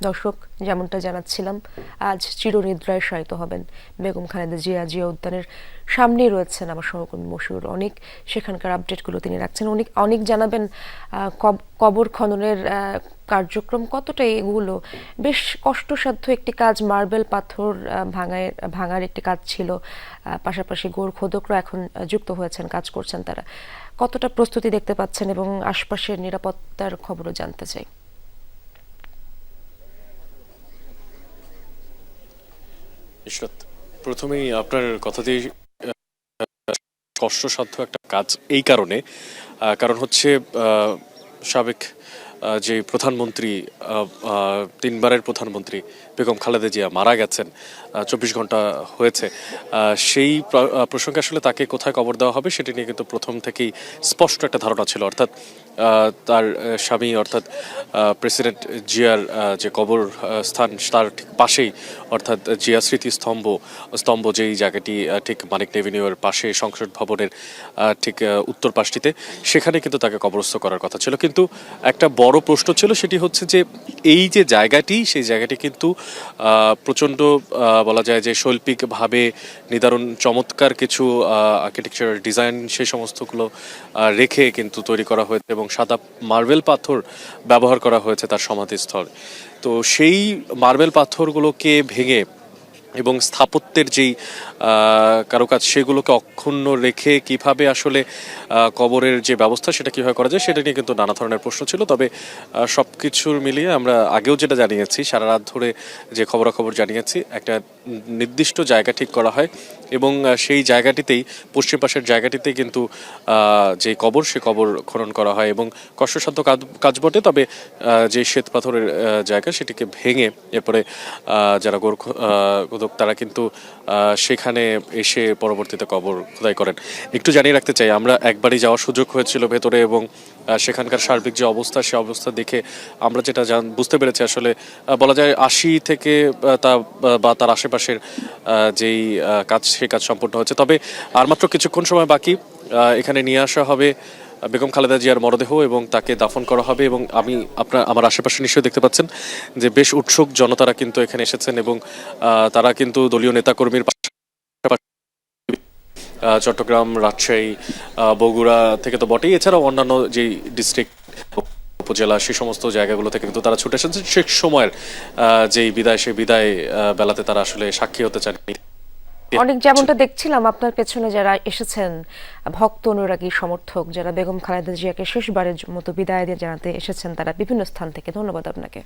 দর্শক, যেমনটা জানাচ্ছিলাম, আজ চিরনিদ্রায় শায়িত হবেন বেগম খালেদা জিয়া। জিয়া উদ্যানের সামনেই রয়েছেন আমার সহকর্মী মশিউর অনেক, সেখানকার আপডেটগুলো তিনি রাখছেন। অনেক জানাবেন কবর খননের কার্যক্রম কতটা এগুলো বেশ কষ্টসাধ্য একটি কাজ। মার্বেল পাথর ভাঙার একটি কাজ ছিল, পাশাপাশি গোরখোদকরা এখন যুক্ত হয়েছেন, কাজ করছেন। তারা কতটা প্রস্তুতি দেখতে পাচ্ছেন এবং আশপাশের নিরাপত্তার খবরও জানতে চাই। ইশরাত, প্রথমেই আপনার কথা দিয়ে কষ্টসাধ্য একটা কাজ এই কারণে, কারণ হচ্ছে সাবেক যে প্রধানমন্ত্রী, তিনবারের প্রধানমন্ত্রী বেগম খালেদা জিয়া মারা গেছেন, 24 ঘন্টা হয়েছে। সেই প্রসঙ্গে আসলে তাকে কোথায় কবর দেওয়া হবে সেটি নিয়ে কিন্তু প্রথম থেকেই স্পষ্ট একটা ধারণা ছিল, অর্থাৎ তার স্বামী অর্থাৎ প্রেসিডেন্ট জিয়ার যে কবর স্থান তার ঠিক পাশেই, অর্থাৎ জিয়া স্মৃতি স্তম্ভ যেই জায়গাটি ঠিক মানিক এভিনিউয়ের পাশে সংসদ ভবনের ঠিক উত্তর পাশটিতে, সেখানে কিন্তু তাকে কবরস্থ করার কথা ছিল। কিন্তু একটা বড় প্রশ্ন ছিল, সেটি হচ্ছে যে এই যে জায়গাটি, সেই জায়গাটি কিন্তু প্রচণ্ড বলা যায় যে শৈল্পিকভাবে নিদারুণ চমৎকার কিছু আর্কিটেকচার ডিজাইন সেই সমস্তগুলো রেখে কিন্তু তৈরি করা হয়েছে এবং সাদা মার্বেল পাথর ব্যবহার করা হয়েছে তার সমাধিস্থল। তো সেই মার্বেল পাথরগুলোকে ভেঙে এবং স্থাপত্যের যেই কারুকাজ সেগুলোকে অক্ষুণ্ণ রেখে কিভাবে আসলে কবরের যে ব্যবস্থা সেটা কীভাবে করা যায় সেটা নিয়ে কিন্তু নানা ধরনের প্রশ্ন ছিল। তবে সব কিছুর মিলিয়ে আমরা আগেও যেটা জানিয়েছি, সারা রাত ধরে যে খবরাখবর জানিয়েছি, একটা নির্দিষ্ট জায়গা ঠিক করা হয় এবং সেই জায়গাটিতেই, পশ্চিম পাশের জায়গাটিতেই কিন্তু যে কবর, সে কবর খনন করা হয় এবং কষ্টসাধ্য কাজ বটে। তবে যে শ্বেত পাথরের জায়গা সেটিকে ভেঙে এরপরে যারা গোরখোদক তারা কিন্তু সেখানে এসে পরবর্তীতে কবর খোদাই করেন। একটু জানিয়ে রাখতে চাই, আমরা একবারই যাওয়ার সুযোগ হয়েছিল ভেতরে এবং সেখানকার সার্বিক যে অবস্থা, সে অবস্থা দেখে আমরা যেটা বুঝতে পেরেছি, আসলে বলা যায় 80 থেকে বা তার আশেপাশের যেই কাজ, সে কাজ সম্পূর্ণ হচ্ছে। তবে আর মাত্র কিছুক্ষণ সময় বাকি, এখানে নিয়ে আসা হবে বেগম খালেদা জিয়ার মরদেহ এবং তাকে দাফন করা হবে। এবং আমার আশেপাশে নিশ্চয়ই দেখতে পাচ্ছেন যে বেশ উৎসুক জনতারা কিন্তু এখানে এসেছেন এবং তারা কিন্তু দলীয় নেতাকর্মীর চট্টগ্রাম, রাজশাহী, বগুড়া থেকে তো বটেই, এছাড়াও অন্যান্য যেই ডিস্ট্রিক্ট, উপজেলা, সেই সমস্ত জায়গাগুলো থেকে কিন্তু তারা ছুটে এসেছেন শেষ সময়ের যেই বিদায়, সেই বিদায় বেলাতে তারা আসলে সাক্ষী হতে চান। অনেক, যেমনটা দেখছিলাম আপনার পেছনে যারা এসেছেন, ভক্ত, অনুরাগী, সমর্থক, যারা বেগম খালেদা জিয়াকে শেষবারের মতো বিদায় দিয়ে জানাতে এসেছেন, তারা বিভিন্ন স্থান থেকে। ধন্যবাদ আপনাকে।